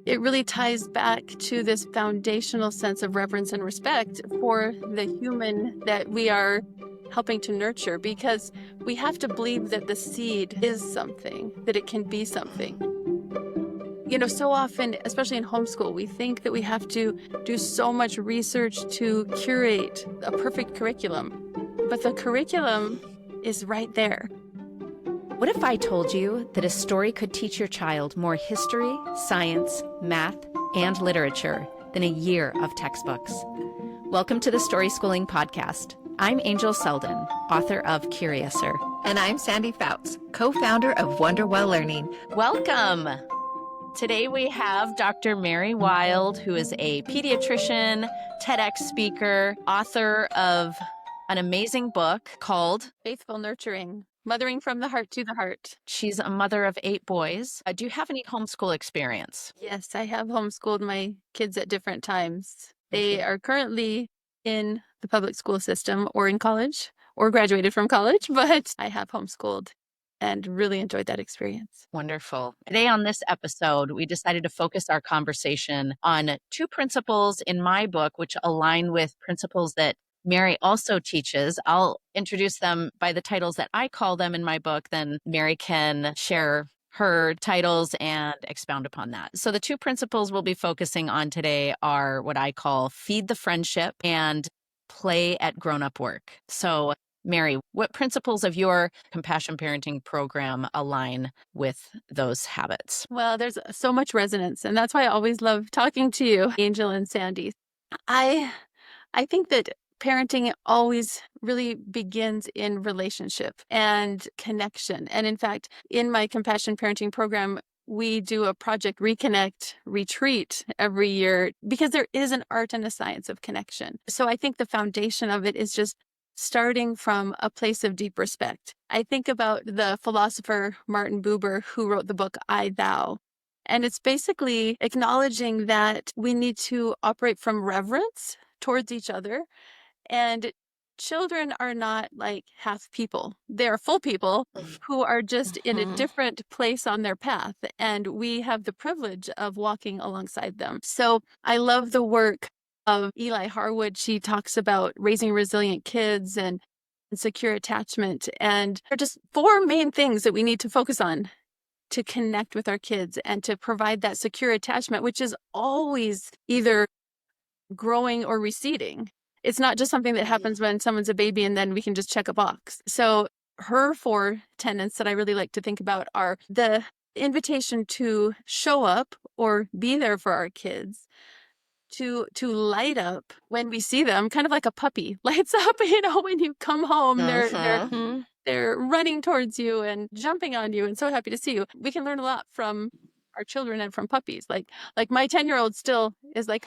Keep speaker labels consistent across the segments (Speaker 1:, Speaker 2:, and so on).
Speaker 1: it really ties back to this foundational sense of reverence and respect for the human that we are helping to nurture, because we have to believe that the seed is something, that it can be something. So often, especially in homeschool, we think that we have to do so much research to curate a perfect curriculum, but the curriculum is right there.
Speaker 2: What if I told you that a story could teach your child more history, science, math, and literature than a year of textbooks? Welcome to the Story Schooling Podcast. I'm Angel Selden, author of Curiouser.
Speaker 3: And I'm Sandy Fouts, co-founder of Wonderwell Learning.
Speaker 2: Welcome. Today we have Dr. Mary Wilde, who is a pediatrician, TEDx speaker, author of an amazing book called
Speaker 1: Faithful Nurturing, Mothering from the Heart to the Heart.
Speaker 2: She's a mother of 8 boys. Do you have any homeschool experience?
Speaker 1: Yes, I have homeschooled my kids at different times. They are currently in the public school system or in college or graduated from college, but I have homeschooled and really enjoyed that experience.
Speaker 2: Wonderful. Today on this episode, we decided to focus our conversation on 2 principles in my book, which align with principles that Mary also teaches. I'll introduce them by the titles that I call them in my book. Then Mary can share her titles and expound upon that. So the 2 principles we'll be focusing on today are what I call feed the friendship and play at grown-up work. So Mary, what principles of your compassion parenting program align with those habits?
Speaker 1: Well, there's so much resonance, and that's why I always love talking to you, Angel and Sandy. I think that parenting always really begins in relationship and connection. And in fact, in my compassion parenting program, we do a Project Reconnect retreat every year because there is an art and a science of connection. So I think the foundation of it is just starting from a place of deep respect. I think about the philosopher Martin Buber, who wrote the book I, Thou. And it's basically acknowledging that we need to operate from reverence towards each other. And children are not like half people. They're full people who are just in a different place on their path. And we have the privilege of walking alongside them. So I love the work of Eli Harwood. She talks about raising resilient kids and secure attachment. And there are just 4 main things that we need to focus on to connect with our kids and to provide that secure attachment, which is always either growing or receding. It's not just something that happens when someone's a baby and then we can just check a box. So her 4 tenets that I really like to think about are the invitation to show up or be there for our kids, to light up when we see them, kind of like a puppy lights up, when you come home, they're running towards you and jumping on you and so happy to see you. We can learn a lot from our children and from puppies. Like my 10-year-old still is like,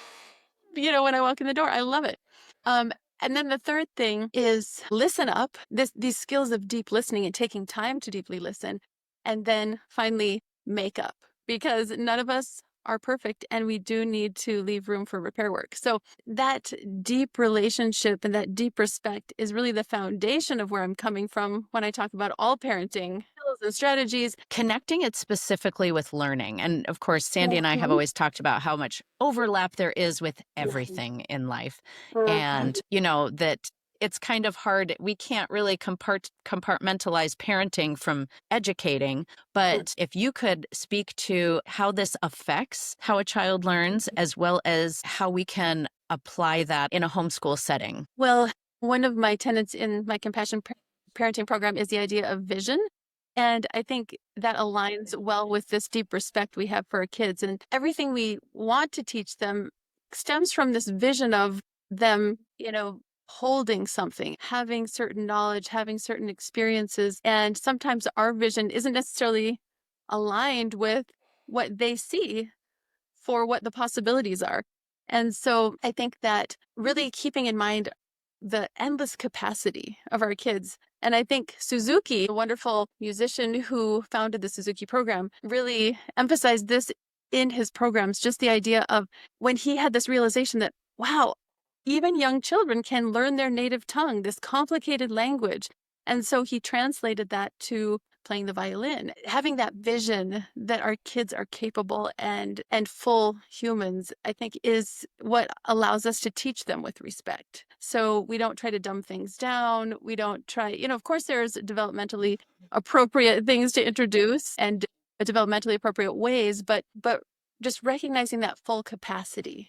Speaker 1: when I walk in the door, I love it. And then the third thing is listen up, these skills of deep listening and taking time to deeply listen. And then finally, make up, because none of us are perfect and we do need to leave room for repair work. So that deep relationship and that deep respect is really the foundation of where I'm coming from when I talk about all parenting skills and strategies.
Speaker 2: Connecting it specifically with learning. And of course, Sandy and I have always talked about how much overlap there is with everything in life. And, that it's kind of hard. We can't really compartmentalize parenting from educating. But if you could speak to how this affects how a child learns, as well as how we can apply that in a homeschool setting.
Speaker 1: Well, one of my tenets in my compassion parenting program is the idea of vision. And I think that aligns well with this deep respect we have for our kids. And everything we want to teach them stems from this vision of them, holding something, having certain knowledge, having certain experiences. And sometimes our vision isn't necessarily aligned with what they see for what the possibilities are. And so I think that really keeping in mind the endless capacity of our kids. And I think Suzuki, a wonderful musician who founded the Suzuki program, really emphasized this in his programs, just the idea of when he had this realization that, wow, even young children can learn their native tongue, this complicated language. And so he translated that to playing the violin. Having that vision that our kids are capable and full humans, I think, is what allows us to teach them with respect. So we don't try to dumb things down. We don't try, of course there's developmentally appropriate things to introduce and developmentally appropriate ways, but just recognizing that full capacity.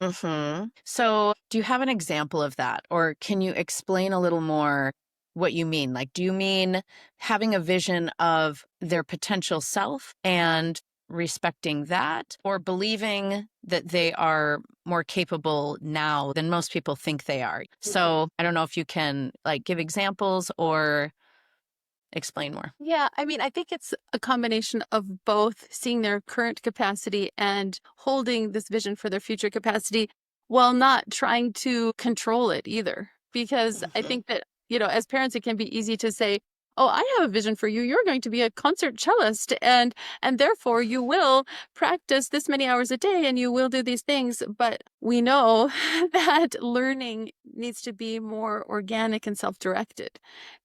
Speaker 2: So do you have an example of that? Or can you explain a little more what you mean? Like, do you mean having a vision of their potential self and respecting that, or believing that they are more capable now than most people think they are? So I don't know if you can like give examples or explain more.
Speaker 1: Yeah, I mean, I think it's a combination of both seeing their current capacity and holding this vision for their future capacity while not trying to control it either. Because I think that, as parents, it can be easy to say, oh, I have a vision for you. You're going to be a concert cellist, and therefore you will practice this many hours a day and you will do these things. But we know that learning needs to be more organic and self-directed.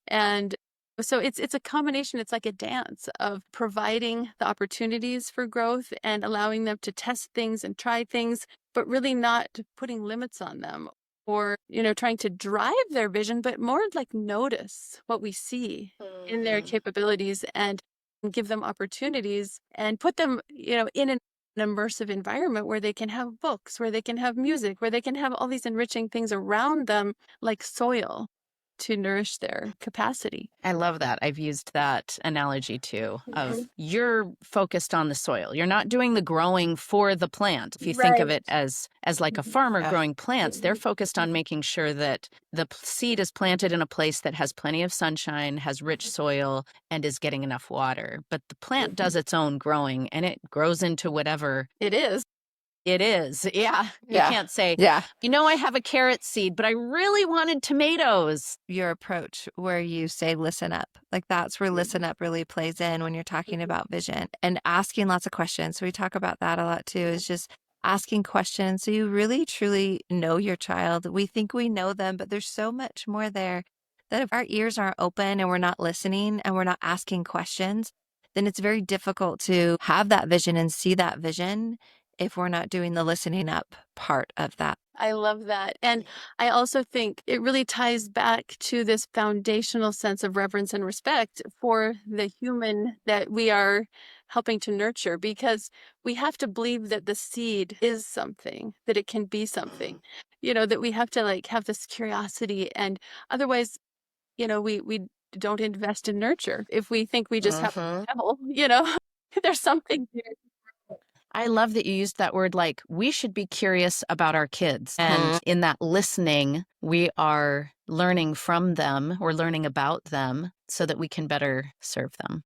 Speaker 1: And so it's a combination. It's like a dance of providing the opportunities for growth and allowing them to test things and try things, but really not putting limits on them or, trying to drive their vision, but more like notice what we see in their capabilities and give them opportunities and put them, in an immersive environment where they can have books, where they can have music, where they can have all these enriching things around them like soil to nourish their capacity.
Speaker 2: I love that. I've used that analogy too of you're focused on the soil. You're not doing the growing for the plant. If you think of it as like a farmer growing plants, they're focused on making sure that the seed is planted in a place that has plenty of sunshine, has rich soil, and is getting enough water. But the plant does its own growing and it grows into whatever
Speaker 1: it is.
Speaker 2: It is. Yeah. You can't say, I have a carrot seed, but I really wanted tomatoes.
Speaker 4: Your approach where you say, listen up, like that's where listen up really plays in when you're talking about vision and asking lots of questions. So we talk about that a lot too, is just asking questions. So you really truly know your child. We think we know them, but there's so much more there that if our ears aren't open and we're not listening and we're not asking questions, then it's very difficult to have that vision and see that vision if we're not doing the listening up part of that.
Speaker 1: I love that. And I also think it really ties back to this foundational sense of reverence and respect for the human that we are helping to nurture, because we have to believe that the seed is something, that it can be something, that we have to have this curiosity. And otherwise, we don't invest in nurture. If we think we just have a devil, there's something there.
Speaker 2: I love that you used that word, like we should be curious about our kids. And in that listening, we are learning from them, we're learning about them so that we can better serve them.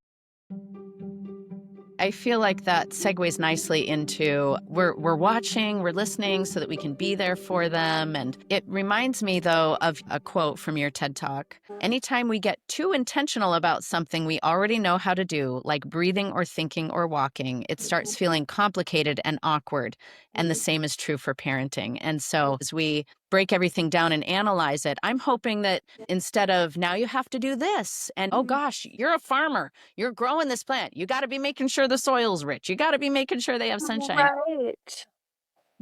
Speaker 2: I feel like that segues nicely into we're watching, we're listening so that we can be there for them. And it reminds me, though, of a quote from your TED Talk. Anytime we get too intentional about something we already know how to do, like breathing or thinking or walking, it starts feeling complicated and awkward. And the same is true for parenting. And so as we break everything down and analyze it, I'm hoping that instead of now you have to do this and oh gosh, you're a farmer, you're growing this plant, you got to be making sure the soil's rich, you got to be making sure they have sunshine.
Speaker 1: Right.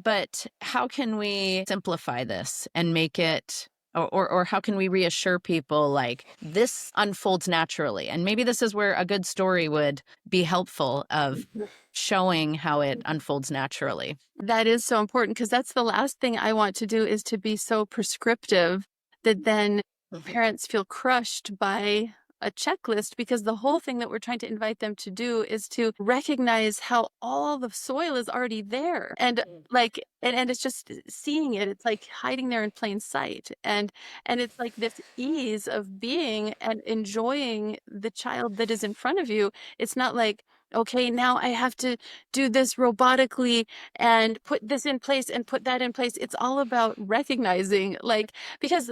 Speaker 2: But how can we simplify this and make it or how can we reassure people like this unfolds naturally? And maybe this is where a good story would be helpful of showing how it unfolds naturally.
Speaker 1: That is so important, because that's the last thing I want to do, is to be so prescriptive that then parents feel crushed by a checklist, because the whole thing that we're trying to invite them to do is to recognize how all the soil is already there. And and it's just seeing it. It's like hiding there in plain sight. And it's like this ease of being and enjoying the child that is in front of you. It's not like, okay, now I have to do this robotically and put this in place and put that in place. It's all about recognizing, because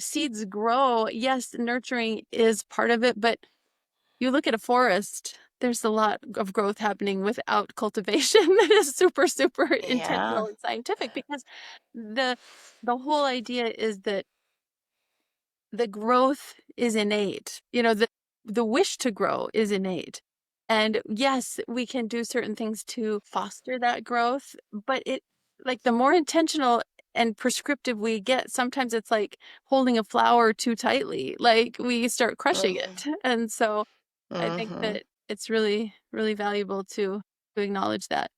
Speaker 1: seeds grow. Yes, nurturing is part of it, but you look at a forest, there's a lot of growth happening without cultivation that is super, super intentional and scientific, because the whole idea is that the growth is innate. the wish to grow is innate. And yes, we can do certain things to foster that growth, but like the more intentional and prescriptive we get, sometimes it's like holding a flower too tightly, like we start crushing it. And so I think that it's really, really valuable to acknowledge that.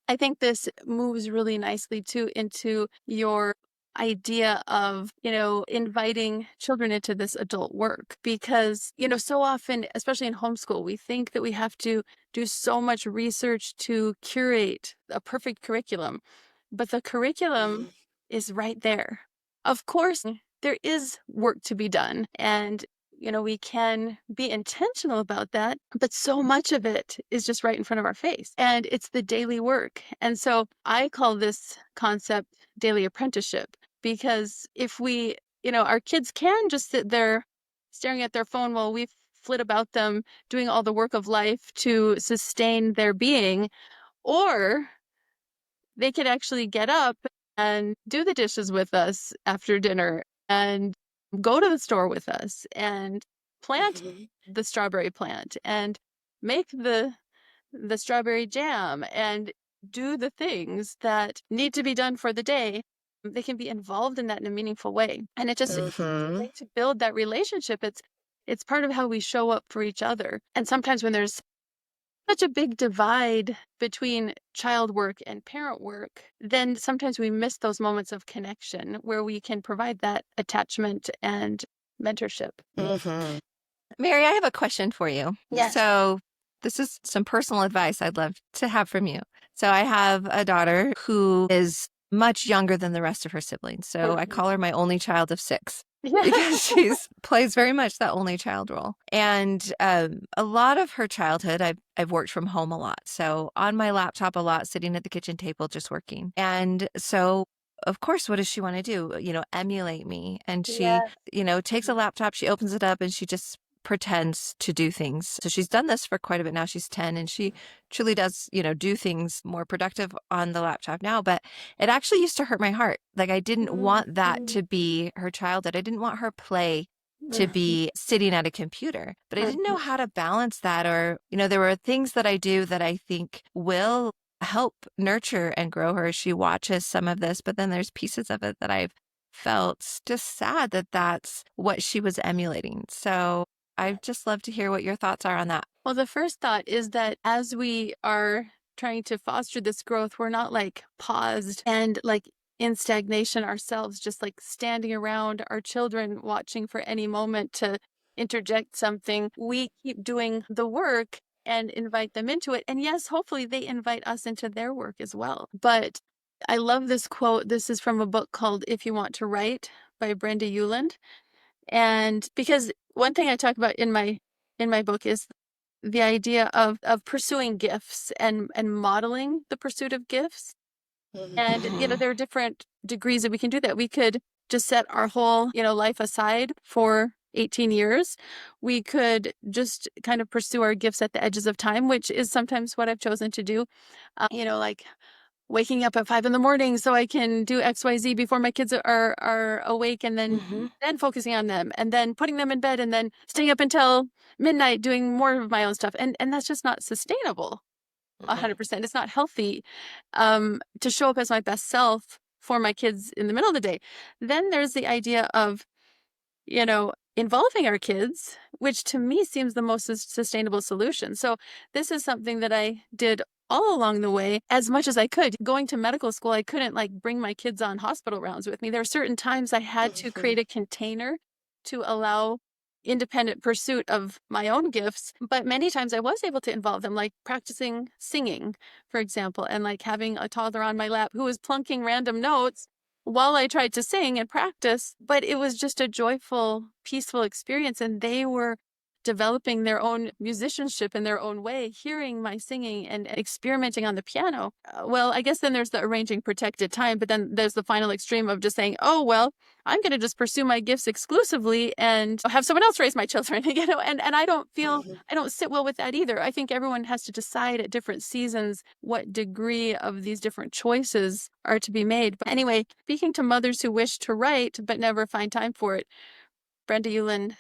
Speaker 1: I think this moves really nicely too into your idea of, inviting children into this adult work because, so often, especially in homeschool, we think that we have to do so much research to curate a perfect curriculum, but the curriculum is right there. Of course, there is work to be done and we can be intentional about that, but so much of it is just right in front of our face and it's the daily work. And so I call this concept daily apprenticeship because if our kids can just sit there staring at their phone while we flit about them doing all the work of life to sustain their being, or they could actually get up and do the dishes with us after dinner and go to the store with us and plant the strawberry plant and make the strawberry jam and do the things that need to be done for the day. They can be involved in that in a meaningful way. And it's a way to build that relationship. It's part of how we show up for each other. And sometimes when there's such a big divide between child work and parent work, then sometimes we miss those moments of connection where we can provide that attachment and mentorship.
Speaker 4: Mary, I have a question for you.
Speaker 1: Yes.
Speaker 4: So this is some personal advice I'd love to have from you. So I have a daughter who is much younger than the rest of her siblings. So I call her my only child of 6. Because she plays very much that only child role. And a lot of her childhood, I've worked from home a lot. So on my laptop a lot, sitting at the kitchen table, just working. And so, of course, what does she want to do? Emulate me. And she, takes a laptop, she opens it up and she just pretends to do things. So she's done this for quite a bit now. She's 10 and she truly does, do things more productive on the laptop now. But it actually used to hurt my heart. Like I didn't want that to be her childhood. I didn't want her play to be sitting at a computer, but I didn't know how to balance that. Or, there were things that I do that I think will help nurture and grow her as she watches some of this. But then there's pieces of it that I've felt just sad that that's what she was emulating. So I'd just love to hear what your thoughts are on that.
Speaker 1: Well, the first thought is that as we are trying to foster this growth, we're not like paused and like in stagnation ourselves, just like standing around our children watching for any moment to interject something. We keep doing the work and invite them into it. And yes, hopefully they invite us into their work as well. But I love this quote. This is from a book called If You Want to Write by Brenda Uland. And because one thing I talk about in my book is the idea of pursuing gifts and modeling the pursuit of gifts. And there are different degrees that we can do that. We could just set our whole life aside for 18 years. We could just kind of pursue our gifts at the edges of time, which is sometimes what I've chosen to do. Like waking up at 5 a.m. so I can do XYZ before my kids are awake, and then focusing on them, and then putting them in bed, and then staying up until midnight doing more of my own stuff. And that's just not sustainable. 100%. It's not healthy to show up as my best self for my kids in the middle of the day. Then there's the idea of, involving our kids, which to me seems the most sustainable solution. So this is something that I did all along the way as much as I could. Going to medical school, I couldn't like bring my kids on hospital rounds with me. There were certain times I had to create a container to allow independent pursuit of my own gifts, but many times I was able to involve them, like practicing singing, for example, and like having a toddler on my lap who was plunking random notes while I tried to sing and practice. But it was just a joyful, peaceful experience, and they were developing their own musicianship in their own way, hearing my singing and experimenting on the piano. Well, I guess then there's the arranging protected time, but then there's the final extreme of just saying, oh, well, I'm going to just pursue my gifts exclusively and have someone else raise my children, and I don't feel, I don't sit well with that either. I think everyone has to decide at different seasons what degree of these different choices are to be made. But anyway, speaking to mothers who wish to write but never find time for it, Brenda Uland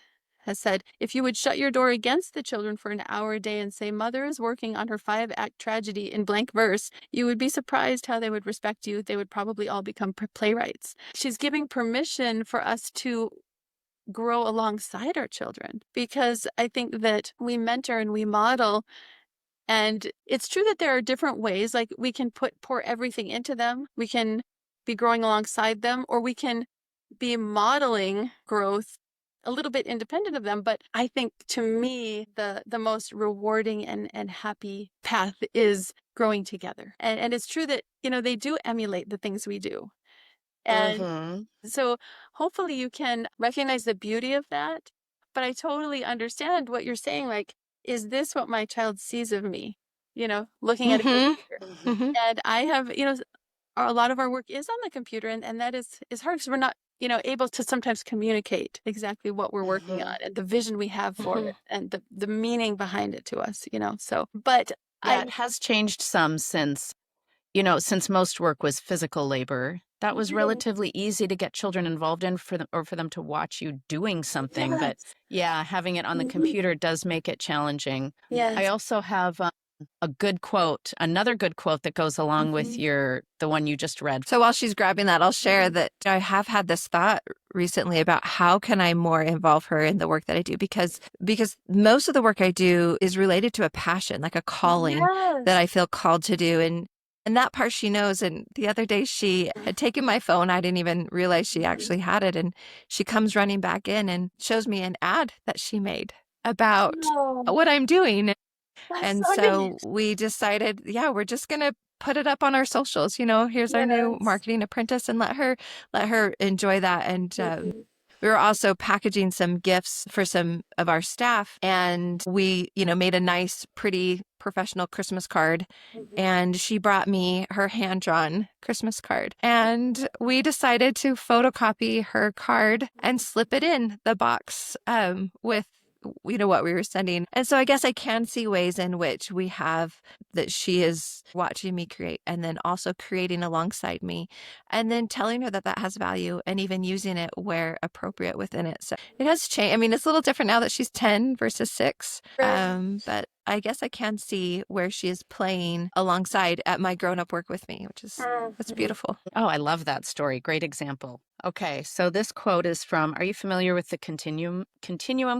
Speaker 1: has said, if you would shut your door against the children for an hour a day and say, Mother is working on her 5-act tragedy in blank verse, you would be surprised how they would respect you. They would probably all become playwrights. She's giving permission for us to grow alongside our children, because I think that we mentor and we model. And it's true that there are different ways, like we can pour everything into them. We can be growing alongside them, or we can be modeling growth a little bit independent of them. But I think, to me, the most rewarding and happy path is growing together. And it's true that, they do emulate the things we do. And so hopefully you can recognize the beauty of that. But I totally understand what you're saying. Like, is this what my child sees of me? Looking at a computer. And I have, a lot of our work is on the computer, and that is hard because we're not, able to sometimes communicate exactly what we're working on and the vision we have for it and the meaning behind it to us, so, but
Speaker 2: it has changed some since most work was physical labor. That was relatively easy to get children involved in for them to watch you doing something. Yes. But yeah, having it on the computer does make it challenging. Yes. I also have another good quote that goes along with the one you just read.
Speaker 4: So while she's grabbing that, I'll share that I have had this thought recently about how can I more involve her in the work that I do, because most of the work I do is related to a passion, like a calling that I feel called to do. And that part she knows. And the other day she had taken my phone. I didn't even realize she actually had it. And she comes running back in and shows me an ad that she made about what I'm doing. And so we decided, we're just going to put it up on our socials. Here's our new marketing apprentice, and let her enjoy that. And we were also packaging some gifts for some of our staff, and we, made a nice, pretty professional Christmas card. And she brought me her hand-drawn Christmas card. And we decided to photocopy her card and slip it in the box with what we were sending. And so I guess I can see ways in which we have that she is watching me create, and then also creating alongside me, and then telling her that has value, and even using it where appropriate within it. So it has changed. I mean, it's a little different now that she's 10 versus 6. But I guess I can see where she is playing alongside at my grown-up work with me, which is that's beautiful.
Speaker 2: Oh, I love that story. Great example. Okay, so this quote is from, are you familiar with the continuum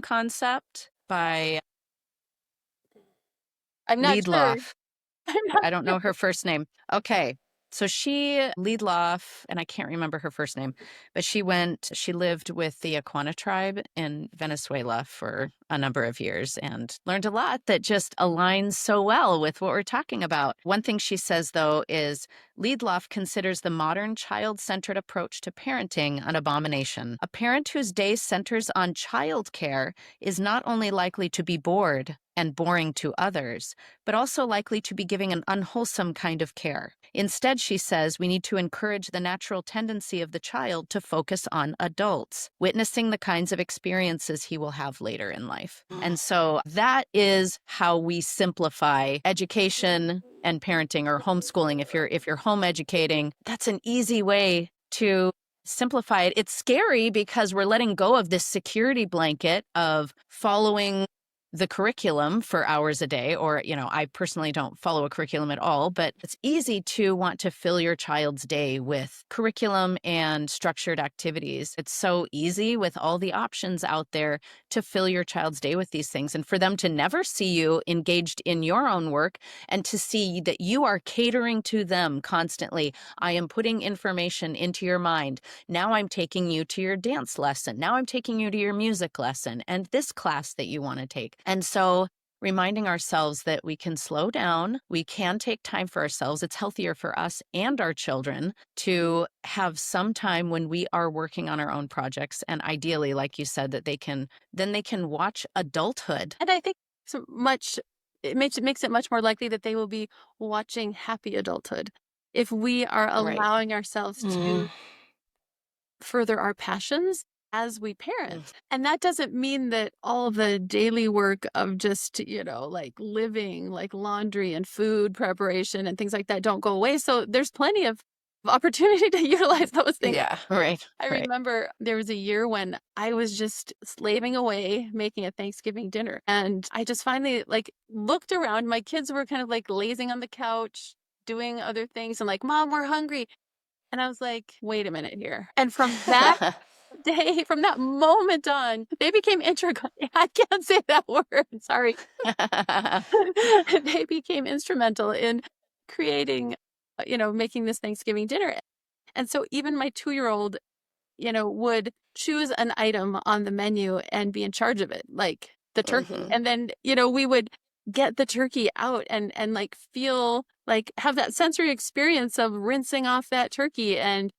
Speaker 2: concept by
Speaker 1: I'm not
Speaker 2: Lidloff?
Speaker 1: Sure.
Speaker 2: I don't know her first name. Okay. So Lidloff, and I can't remember her first name, but she lived with the Aquana tribe in Venezuela for a number of years and learned a lot that just aligns so well with what we're talking about. One thing she says, though, is Lidloff considers the modern child-centered approach to parenting an abomination. A parent whose day centers on childcare is not only likely to be bored and boring to others, but also likely to be giving an unwholesome kind of care. Instead, she says, we need to encourage the natural tendency of the child to focus on adults, witnessing the kinds of experiences he will have later in life. And so that is how we simplify education and parenting, or homeschooling. If you're home educating, that's an easy way to simplify it. It's scary because we're letting go of this security blanket of following the curriculum for hours a day, or, I personally don't follow a curriculum at all, but it's easy to want to fill your child's day with curriculum and structured activities. It's so easy with all the options out there to fill your child's day with these things, and for them to never see you engaged in your own work and to see that you are catering to them constantly. I am putting information into your mind. Now I'm taking you to your dance lesson. Now I'm taking you to your music lesson and this class that you want to take. And so reminding ourselves that we can slow down, we can take time for ourselves. It's healthier for us and our children to have some time when we are working on our own projects. And ideally, like you said, that they can watch adulthood.
Speaker 1: And I think it makes it much more likely that they will be watching happy adulthood if we are allowing ourselves to further our passions as we parent. And that doesn't mean that all the daily work of just, like living, like laundry and food preparation and things like that don't go away. So there's plenty of opportunity to utilize those things.
Speaker 4: Yeah.
Speaker 2: Right.
Speaker 1: I remember there was a year when I was just slaving away making a Thanksgiving dinner. And I just finally looked around. My kids were kind of lazing on the couch, doing other things and Mom, we're hungry. And I was like, wait a minute here. And from that day, from that moment on, they became integral. I can't say that word. Sorry. They became instrumental in creating, making this Thanksgiving dinner. And so even my 2-year-old, would choose an item on the menu and be in charge of it, like the turkey.
Speaker 2: Mhm.
Speaker 1: And then, we would get the turkey out and feel have that sensory experience of rinsing off that turkey and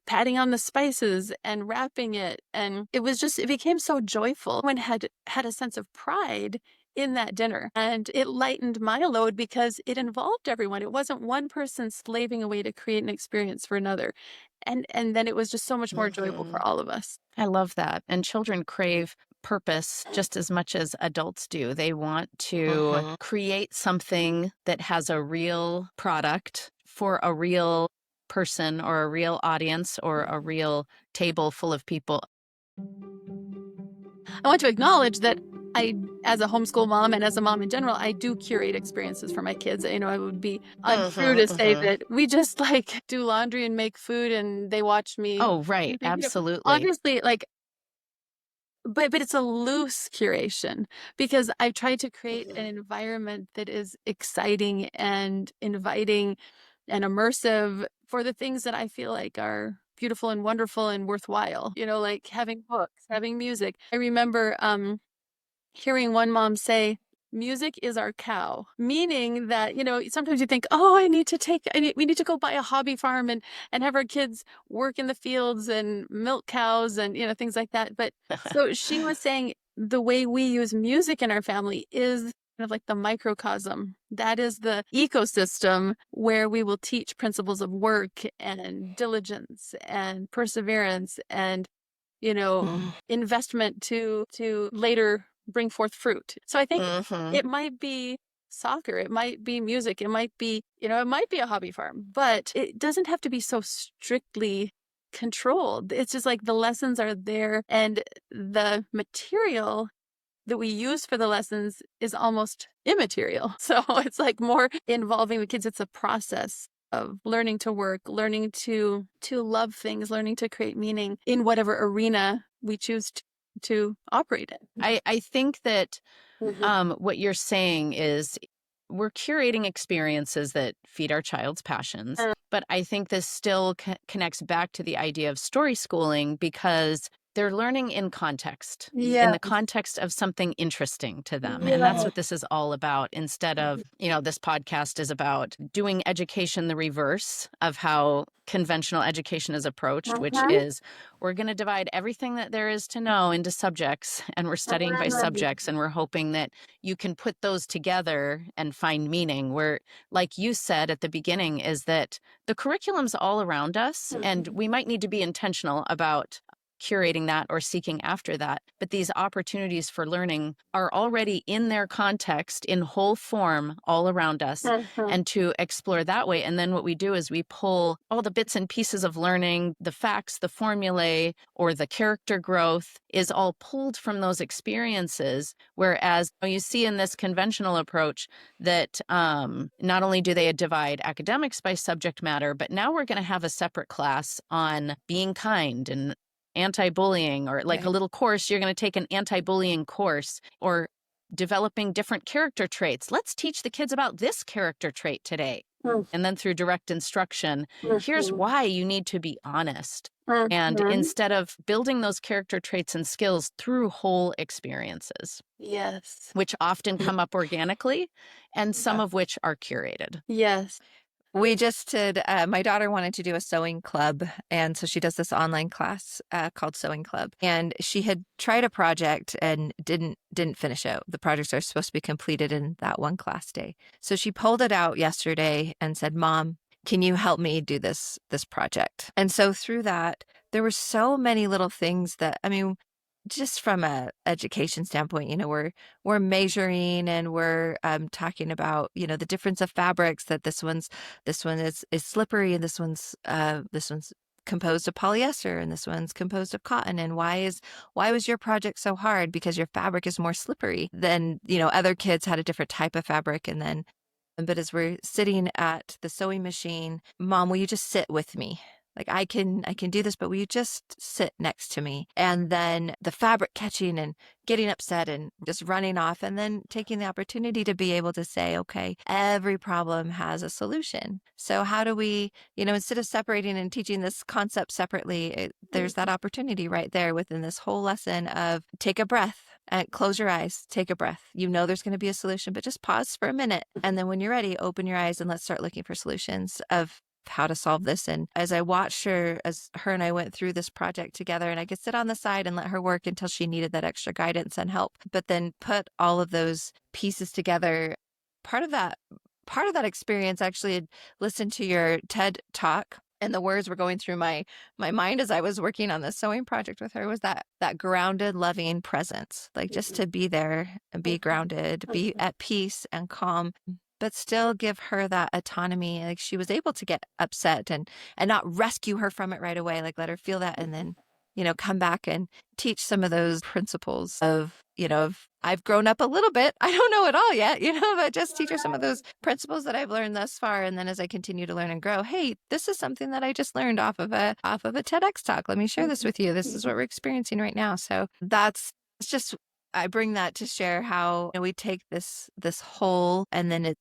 Speaker 1: patting on the spices and wrapping it. And it became so joyful. Everyone had a sense of pride in that dinner. And it lightened my load because it involved everyone. It wasn't one person slaving away to create an experience for another. And then it was just so much more enjoyable for all of us.
Speaker 2: I love that. And children crave purpose just as much as adults do. They want to create something that has a real product for a real person or a real audience or a real table full of people.
Speaker 1: I want to acknowledge that as a homeschool mom and as a mom in general, I do curate experiences for my kids. It would be untrue to say that we just do laundry and make food and they watch me.
Speaker 2: Oh, right. Absolutely.
Speaker 1: Obviously, but it's a loose curation because I've tried to create an environment that is exciting and inviting and immersive for the things that I feel are beautiful and wonderful and worthwhile, having books, having music. I remember hearing one mom say, music is our cow, meaning that, sometimes you think, oh, we need to go buy a hobby farm and have our kids work in the fields and milk cows and, things like that. But so she was saying the way we use music in our family is kind of the microcosm. That is the ecosystem where we will teach principles of work and diligence and perseverance and, investment to later bring forth fruit. So I think it might be soccer, it might be music, it might be, it might be a hobby farm, but it doesn't have to be so strictly controlled. It's just the lessons are there and the material that we use for the lessons is almost immaterial. So it's more involving the kids. It's a process of learning to work, learning to love things, learning to create meaning in whatever arena we choose to operate in.
Speaker 2: I think that what you're saying is we're curating experiences that feed our child's passions. But I think this still connects back to the idea of story schooling because they're learning in context, in the context of something interesting to them. And that's what this is all about. Instead of, this podcast is about doing education the reverse of how conventional education is approached, which is we're going to divide everything that there is to know into subjects and we're studying by subjects and we're hoping that you can put those together and find meaning. Where, like you said at the beginning, is that the curriculum's all around us and we might need to be intentional about curating that or seeking after that. But these opportunities for learning are already in their context in whole form all around us and to explore that way. And then what we do is we pull all the bits and pieces of learning, the facts, the formulae, or the character growth is all pulled from those experiences. Whereas you see in this conventional approach that not only do they divide academics by subject matter, but now we're going to have a separate class on being kind and anti-bullying, or a little course, you're going to take an anti-bullying course, or developing different character traits. Let's teach the kids about this character trait today. And then through direct instruction, here's why you need to be honest. And instead of building those character traits and skills through whole experiences.
Speaker 1: Yes.
Speaker 2: Which often come up organically and some of which are curated.
Speaker 1: Yes.
Speaker 4: We just did, my daughter wanted to do a sewing club. And so she does this online class called Sewing Club. And she had tried a project and didn't finish it. The projects are supposed to be completed in that one class day. So she pulled it out yesterday and said, Mom, can you help me do this project? And so through that, there were so many little things that, just from a education standpoint, we're measuring and we're talking about, the difference of fabrics, that this one is slippery and this one's composed of polyester and this one's composed of cotton. And why was your project so hard? Because your fabric is more slippery than, other kids had a different type of fabric. But as we're sitting at the sewing machine, Mom, will you just sit with me? Like I can do this, but will you just sit next to me? And then the fabric catching and getting upset and just running off, and then taking the opportunity to be able to say, okay, every problem has a solution. So how do we, instead of separating and teaching this concept separately, there's that opportunity right there within this whole lesson of take a breath. And close your eyes, take a breath. There's going to be a solution, but just pause for a minute. And then when you're ready, open your eyes and let's start looking for solutions of how to solve this. And as I watched her, as her and I went through this project together, and I could sit on the side and let her work until she needed that extra guidance and help, but then put all of those pieces together. Part of that experience, actually had listened to your TED talk, and the words were going through my mind as I was working on this sewing project with her, was that grounded, loving presence, like just to be there and be grounded, be at peace and calm, but still give her that autonomy. Like she was able to get upset and not rescue her from it right away, like let her feel that, and then come back and teach some of those principles of, I've grown up a little bit. I don't know it all yet, but just teach her some of those principles that I've learned thus far. And then as I continue to learn and grow, hey, this is something that I just learned off of a TEDx talk. Let me share this with you. This is what we're experiencing right now. So it's just, I bring that to share how we take this whole, and then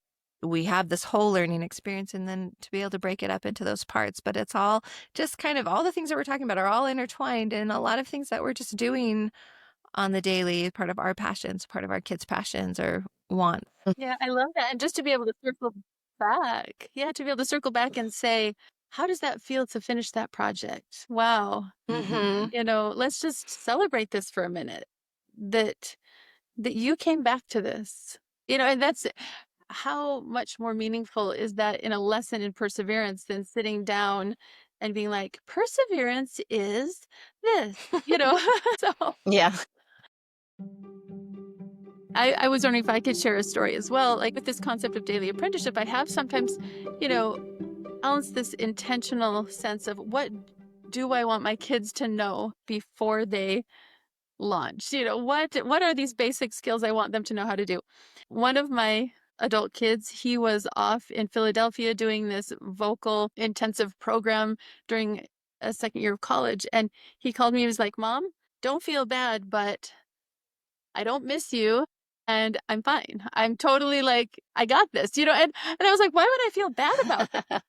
Speaker 4: we have this whole learning experience, and then to be able to break it up into those parts. But it's all just kind of all the things that we're talking about are all intertwined, and a lot of things that we're just doing on the daily, part of our passions, part of our kids' passions or wants.
Speaker 1: Yeah, I love that. And just to be able to circle back. Yeah, to be able to circle back and say, how does that feel to finish that project? Wow. Let's just celebrate this for a minute. That you came back to this. And that's how much more meaningful is that in a lesson in perseverance than sitting down and being like, perseverance is this, So
Speaker 2: Yeah.
Speaker 1: I was wondering if I could share a story as well. Like with this concept of daily apprenticeship, I have sometimes, balanced this intentional sense of what do I want my kids to know before they launch? What are these basic skills I want them to know how to do? One of my adult kids, he was off in Philadelphia doing this vocal intensive program during a second year of college. And he called me, he was like, Mom, don't feel bad, but I don't miss you. And I'm fine. I'm totally like, I got this, and I was like, why would I feel bad about that?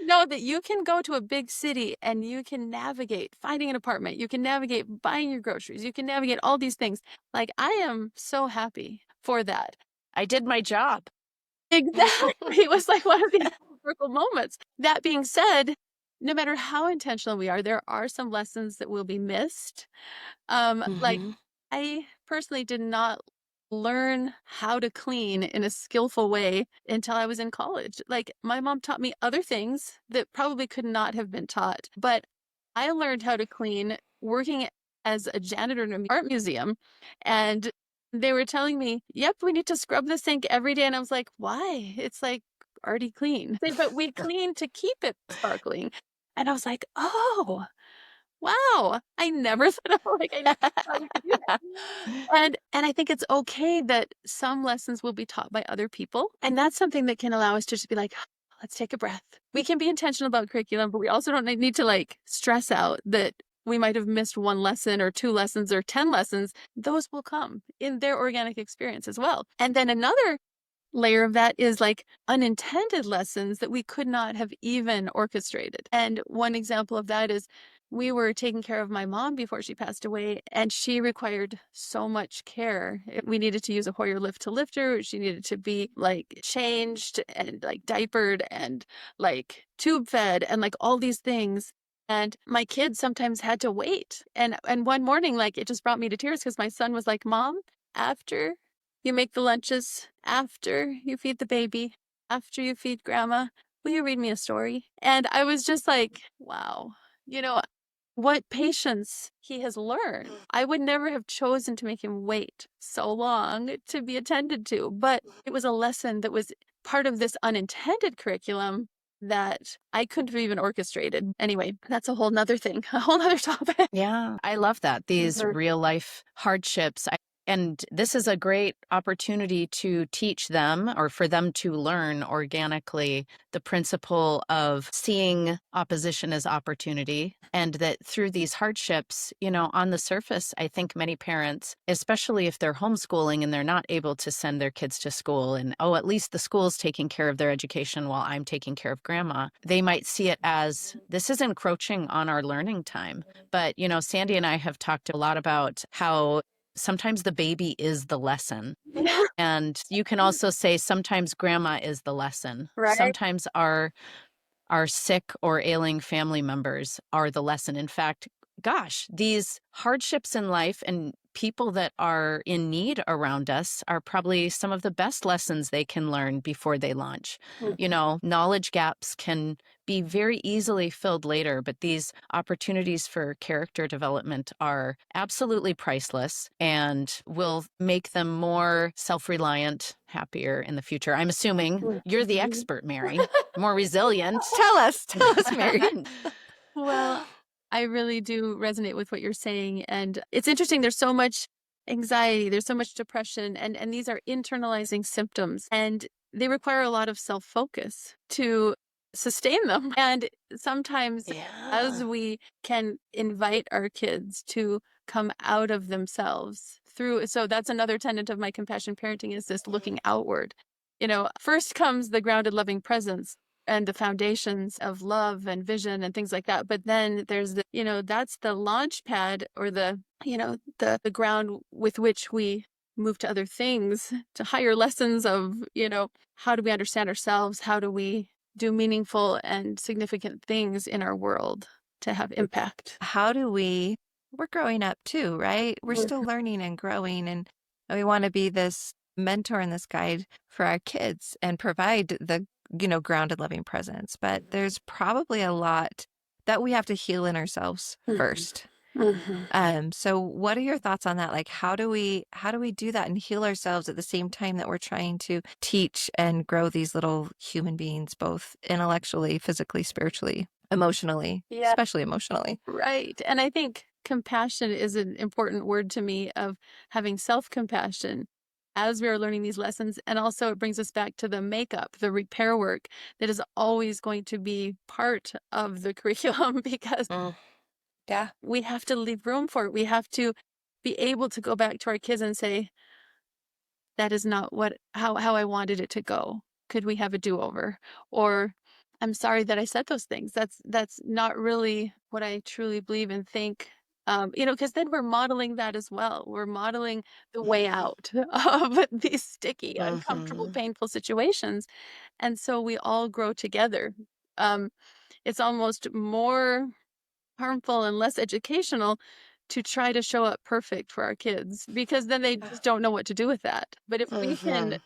Speaker 1: Know that you can go to a big city and you can navigate finding an apartment. You can navigate buying your groceries. You can navigate all these things. Like, I am so happy for that.
Speaker 2: I did my job.
Speaker 1: Exactly. It was like one of these circle moments. That being said, no matter how intentional we are, there are some lessons that will be missed. Like, I personally did not learn how to clean in a skillful way until I was in college. Like, my mom taught me other things that probably could not have been taught, but I learned how to clean working as a janitor in an art museum. And they were telling me, yep, we need to scrub the sink every day. And I was like, why? It's like already clean. But we clean to keep it sparkling. And I was like, oh, wow, I never thought of I never thought we could do that. And I think it's okay that some lessons will be taught by other people. And that's something that can allow us to just be like, let's take a breath. We can be intentional about curriculum, but we also don't need to stress out that we might have missed one lesson or 2 lessons or 10 lessons. Those will come in their organic experience as well. And then another layer of that is unintended lessons that we could not have even orchestrated. And one example of that is we were taking care of my mom before she passed away, and she required so much care. We needed to use a Hoyer lift to lift her. She needed to be changed and diapered and tube fed and all these things. And my kids sometimes had to wait. And one morning, it just brought me to tears because my son was like, Mom, after you make the lunches, after you feed the baby, after you feed grandma, will you read me a story? And I was just like, wow, what patience he has learned. I would never have chosen to make him wait so long to be attended to, but it was a lesson that was part of this unintended curriculum that I couldn't have even orchestrated. Anyway, that's a whole nother thing, a whole nother topic.
Speaker 2: Yeah, I love that. These
Speaker 1: Mhm.
Speaker 2: real life hardships. And this is a great opportunity to teach them or for them to learn organically the principle of seeing opposition as opportunity. And that through these hardships, on the surface, I think many parents, especially if they're homeschooling and they're not able to send their kids to school and, oh, at least the school's taking care of their education while I'm taking care of grandma, they might see it as this is encroaching on our learning time. But, Sandy and I have talked a lot about how sometimes the baby is the lesson. And you can also say sometimes grandma is the lesson.
Speaker 1: Right.
Speaker 2: Sometimes our sick or ailing family members are the lesson. In fact, gosh, these hardships in life and people that are in need around us are probably some of the best lessons they can learn before they launch. Knowledge gaps can be very easily filled later, but these opportunities for character development are absolutely priceless and will make them more self-reliant, happier in the future. I'm assuming you're the expert, Mary. More resilient.
Speaker 4: Tell us, Mary.
Speaker 1: Well, I really do resonate with what you're saying. And it's interesting. There's so much anxiety, there's so much depression, and these are internalizing symptoms. And they require a lot of self-focus to sustain them. And sometimes as we can invite our kids to come out of themselves so that's another tenet of my compassion parenting is this looking outward. First comes the grounded, loving presence and the foundations of love and vision and things like that. But then there's that's the launch pad or the ground with which we move to other things, to higher lessons of, how do we understand ourselves? How do we do meaningful and significant things in our world to have impact?
Speaker 4: We're growing up too, right? We're still learning and growing, and we want to be this mentor and this guide for our kids and provide the, grounded, loving presence. But there's probably a lot that we have to heal in ourselves first. So what are your thoughts on that? Like, how do we do that and heal ourselves at the same time that we're trying to teach and grow these little human beings, both intellectually, physically, spiritually, emotionally, especially emotionally?
Speaker 1: Right. And I think compassion is an important word to me, of having self-compassion as we are learning these lessons. And also it brings us back to the makeup, the repair work that is always going to be part of the curriculum because we have to leave room for it. We have to be able to go back to our kids and say, that is not how I wanted it to go. Could we have a do-over? Or I'm sorry that I said those things. That's not really what I truly believe and think. Because then we're modeling that as well. We're modeling the way out of these sticky, uncomfortable, painful situations. And so we all grow together. It's almost more harmful and less educational to try to show up perfect for our kids, because then they just don't know what to do with that. But if we can,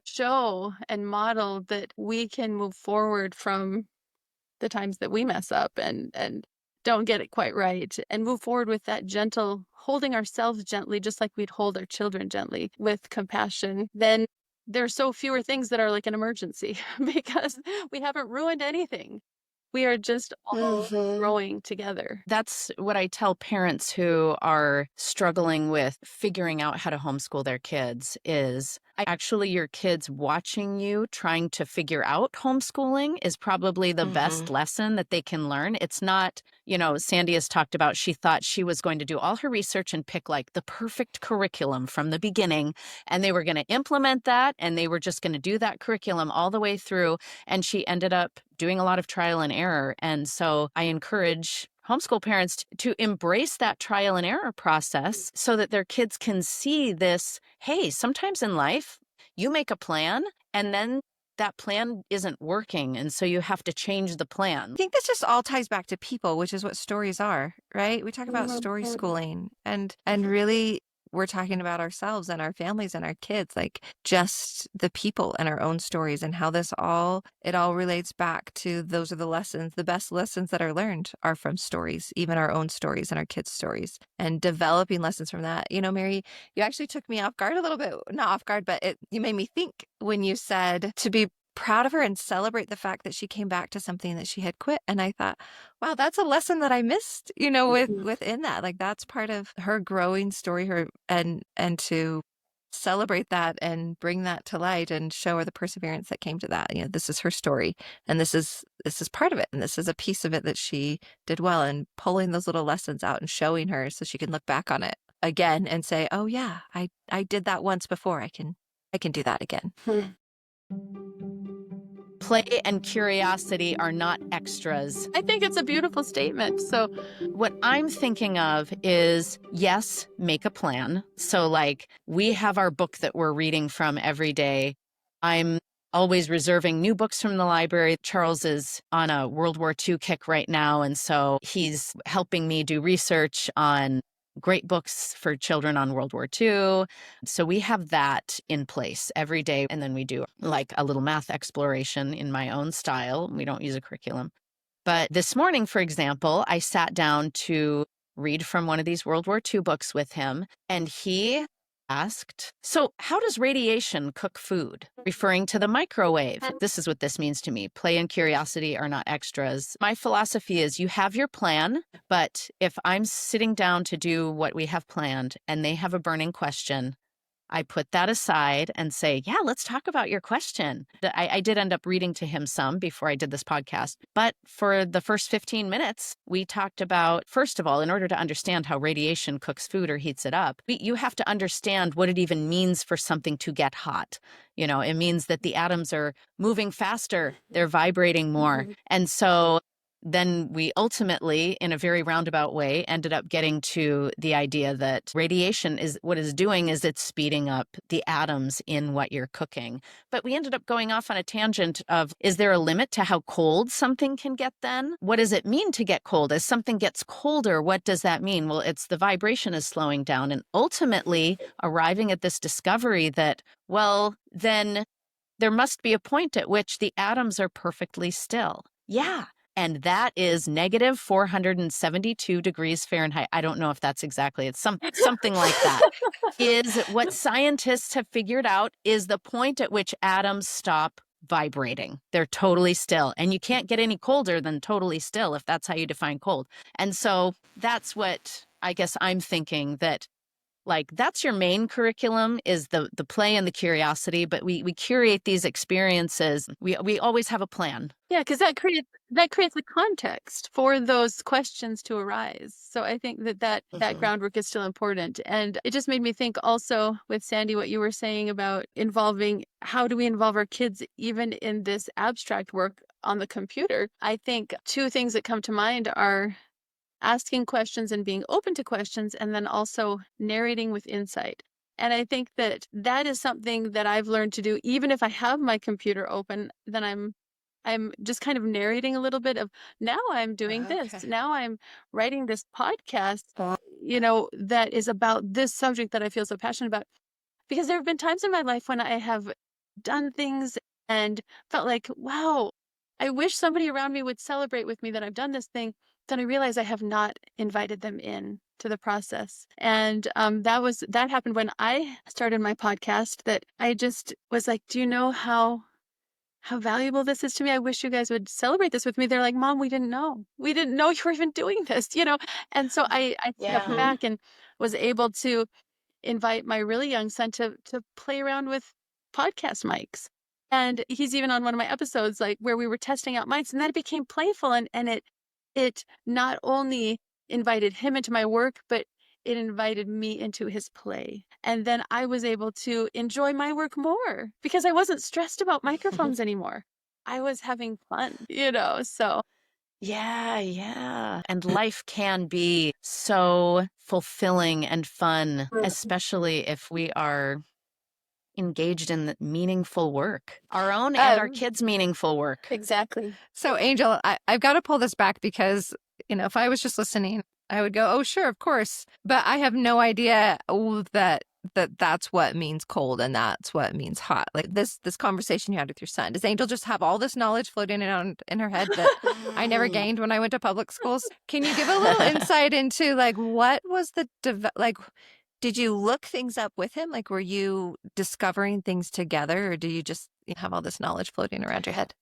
Speaker 1: show and model that we can move forward from the times that we mess up and don't get it quite right, and move forward with that gentle, holding ourselves gently, just like we'd hold our children gently with compassion, then there's so fewer things that are like an emergency because we haven't ruined anything. We are just all growing together.
Speaker 2: That's what I tell parents who are struggling with figuring out how to homeschool their kids is actually your kids watching you trying to figure out homeschooling is probably the best lesson that they can learn. It's not, Sandy has talked about, she thought she was going to do all her research and pick like the perfect curriculum from the beginning, and they were going to implement that, and they were just going to do that curriculum all the way through. And she ended up doing a lot of trial and error. And so I encourage homeschool parents to embrace that trial and error process so that their kids can see this, hey, sometimes in life you make a plan and then that plan isn't working. And so you have to change the plan.
Speaker 4: I think this just all ties back to people, which is what stories are, right? We talk about story schooling and really we're talking about ourselves and our families and our kids, like just the people and our own stories and how it all relates back to those are the lessons. The best lessons that are learned are from stories, even our own stories and our kids' stories, and developing lessons from that. Mary, you actually took me off guard a little bit, not off guard, but you made me think when you said to be proud of her and celebrate the fact that she came back to something that she had quit. And I thought, wow, that's a lesson that I missed, within that. Like that's part of her growing story, and to celebrate that and bring that to light and show her the perseverance that came to that. This is her story, and this is part of it, and this is a piece of it that she did well, and pulling those little lessons out and showing her so she can look back on it again and say, oh yeah, I did that once before. I can do that again.
Speaker 2: Play and curiosity are not extras.
Speaker 1: I think it's a beautiful statement. So
Speaker 2: what I'm thinking of is, yes, make a plan. So like we have our book that we're reading from every day. I'm always reserving new books from the library. Charles is on a World War II kick right now. And so he's helping me do research on great books for children on World War II. So we have that in place every day. And then we do like a little math exploration in my own style. We don't use a curriculum. But this morning, for example, I sat down to read from one of these World War II books with him, and he asked, so how does radiation cook food? Referring to the microwave. This is what this means to me. Play and curiosity are not extras. My philosophy is you have your plan, but if I'm sitting down to do what we have planned and they have a burning question, I put that aside and say, yeah, let's talk about your question. I did end up reading to him some before I did this podcast. But for the first 15 minutes, we talked about, first of all, in order to understand how radiation cooks food or heats it up, you have to understand what it even means for something to get hot. It means that the atoms are moving faster, they're vibrating more. And so then we ultimately, in a very roundabout way, ended up getting to the idea that radiation is what it's doing is it's speeding up the atoms in what you're cooking. But we ended up going off on a tangent of, is there a limit to how cold something can get then? What does it mean to get cold? As something gets colder, what does that mean? Well, it's the vibration is slowing down, and ultimately arriving at this discovery that, well, then there must be a point at which the atoms are perfectly still. Yeah. And that is negative 472 degrees Fahrenheit. I don't know if that's exactly, it's something like that. Is what scientists have figured out is the point at which atoms stop vibrating. They're totally still. And you can't get any colder than totally still if that's how you define cold. And so that's what I guess I'm thinking, that like that's your main curriculum is the play and the curiosity, but we curate these experiences. We always have a plan.
Speaker 1: yeah, because that creates a context for those questions to arise. So I think that groundwork is still important. And it just made me think also with Sandy, what you were saying about involving, how do we involve our kids even in this abstract work on the computer? I think two things that come to mind are asking questions and being open to questions, and then also narrating with insight. And I think that is something that I've learned to do. Even if I have my computer open, then I'm just kind of narrating a little bit of, now I'm doing this, now I'm writing this podcast, that is about this subject that I feel so passionate about. Because there have been times in my life when I have done things and felt like, wow, I wish somebody around me would celebrate with me that I've done this thing. Then I realized I have not invited them in to the process. And that happened when I started my podcast, that I just was like, do you know how valuable this is to me? I wish you guys would celebrate this with me. They're like, Mom, we didn't know you were even doing this, And so I stepped back and was able to invite my really young son to play around with podcast mics. And he's even on one of my episodes, like where we were testing out mics, and then it became playful, and it not only invited him into my work, but it invited me into his play. And then I was able to enjoy my work more because I wasn't stressed about microphones anymore. I was having fun, so.
Speaker 2: Yeah. And life can be so fulfilling and fun, especially if we are engaged in meaningful work, our own and our kids' meaningful work.
Speaker 1: Exactly.
Speaker 4: So Angel, I've got to pull this back because, if I was just listening, I would go, oh, sure, of course. But I have no idea that's what means cold and that's what means hot. Like this conversation you had with your son. Does Angel just have all this knowledge floating around in her head that I never gained when I went to public schools? Can you give a little insight into like what was did you look things up with him? Like, were you discovering things together, or do you just have all this knowledge floating around your head?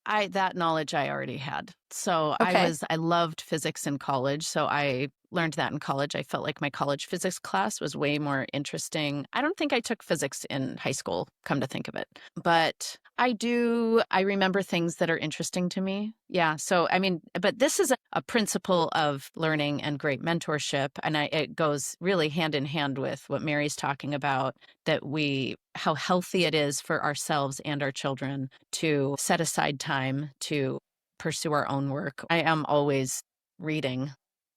Speaker 2: That knowledge I already had. So
Speaker 4: Okay.
Speaker 2: I loved physics in college. So I learned that in college. I felt like my college physics class was way more interesting. I don't think I took physics in high school, come to think of it. But I remember things that are interesting to me. Yeah. So, I mean, but this is a principle of learning and great mentorship. And it goes really hand in hand with what Mary's talking about, how healthy it is for ourselves and our children to set aside time to pursue our own work. I am always reading.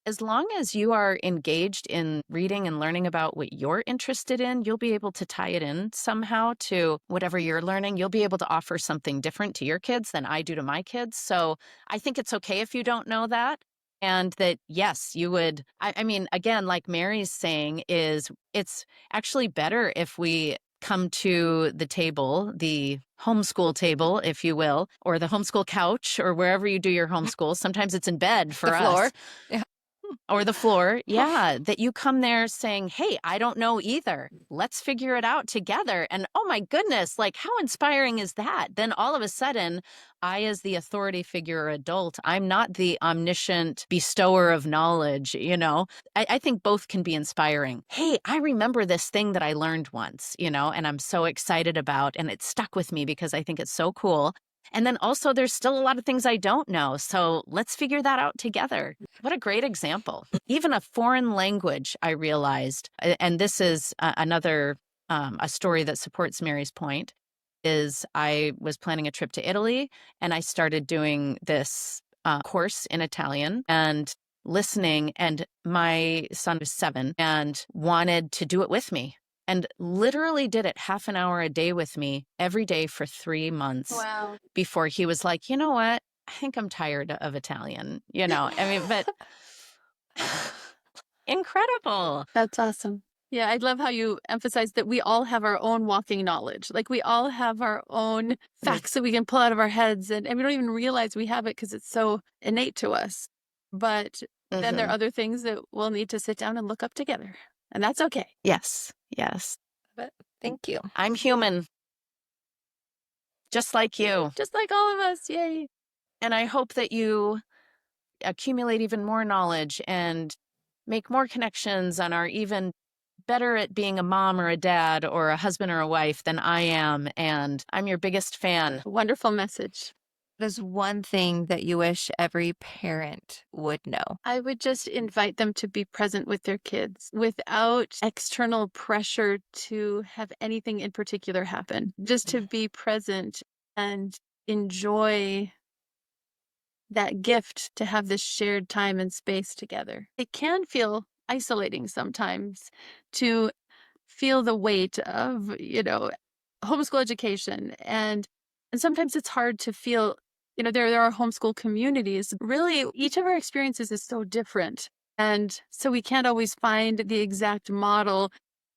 Speaker 2: As long as you are engaged in reading and learning about what you're interested in, you'll be able to tie it in somehow to whatever you're learning. You'll be able to offer something different to your kids than I do to my kids. So I think it's okay if you don't know that. And that, yes, you would. I mean, again, like Mary's saying, it's actually better if we come to the table, the homeschool table, if you will, or the homeschool couch, or wherever you do your homeschool. Sometimes it's in bed for
Speaker 4: The
Speaker 2: us.
Speaker 4: floor. Yeah.
Speaker 2: Or the floor. Yeah. That you come there saying, hey, I don't know either. Let's figure it out together. And oh my goodness, like how inspiring is that? Then all of a sudden, I, as the authority figure or adult, I'm not the omniscient bestower of knowledge, I think both can be inspiring. Hey, I remember this thing that I learned once, and I'm so excited about, and it stuck with me because I think it's so cool. And then also there's still a lot of things I don't know. So let's figure that out together. What a great example. Even a foreign language, I realized, and this is another a story that supports Mary's point, is I was planning a trip to Italy and I started doing this course in Italian and listening. And my son was 7 and wanted to do it with me. And literally did it half an hour a day with me every day for 3 months.
Speaker 1: Wow.
Speaker 2: Before he was like, you know what? I think I'm tired of Italian, I mean, but incredible.
Speaker 1: That's awesome. Yeah, I love how you emphasize that we all have our own walking knowledge. Like we all have our own facts that we can pull out of our heads, and we don't even realize we have it because it's so innate to us. But then there are other things that we'll need to sit down and look up together. And that's okay.
Speaker 2: Yes. Yes.
Speaker 4: But thank you.
Speaker 2: I'm human. Just like you.
Speaker 1: Just like all of us. Yay.
Speaker 2: And I hope that you accumulate even more knowledge and make more connections and are even better at being a mom or a dad or a husband or a wife than I am. And I'm your biggest fan.
Speaker 1: Wonderful message.
Speaker 4: There's one thing that you wish every parent would know.
Speaker 1: I would just invite them to be present with their kids without external pressure to have anything in particular happen. Just to be present and enjoy that gift to have this shared time and space together. It can feel isolating sometimes to feel the weight of, homeschool education. And sometimes it's hard to feel, there are homeschool communities. Really, each of our experiences is so different. And so we can't always find the exact model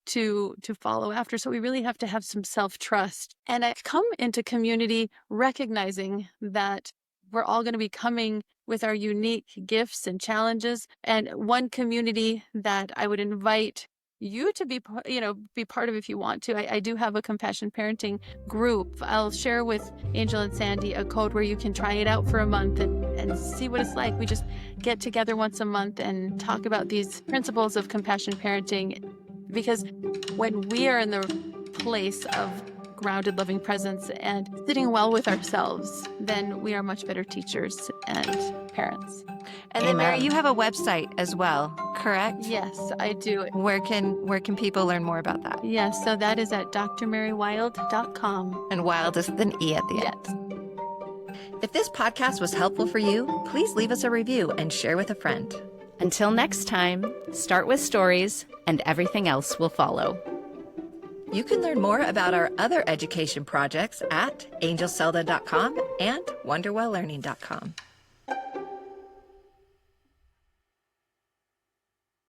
Speaker 1: to follow after. So we really have to have some self-trust. And I come into community recognizing that we're all going to be coming with our unique gifts and challenges. And one community that I would invite you to be part of if you want to. I do have a compassion parenting group. I'll share with Angel and Sandy a code where you can try it out for a month and see what it's like. We just get together once a month and talk about these principles of compassion parenting, because when we are in the place of grounded, loving presence and sitting well with ourselves, then we are much better teachers and parents.
Speaker 4: And then Mary, you have a website as well, correct?
Speaker 1: Yes, I do.
Speaker 4: Where can people learn more about that?
Speaker 1: Yes, so that is at drmarywilde.com.
Speaker 4: And Wilde is with an E at the end. If this podcast was helpful for you, please leave us a review and share with a friend.
Speaker 2: Until next time, start with stories and everything else will follow.
Speaker 4: You can learn more about our other education projects at angelselda.com and wonderwelllearning.com.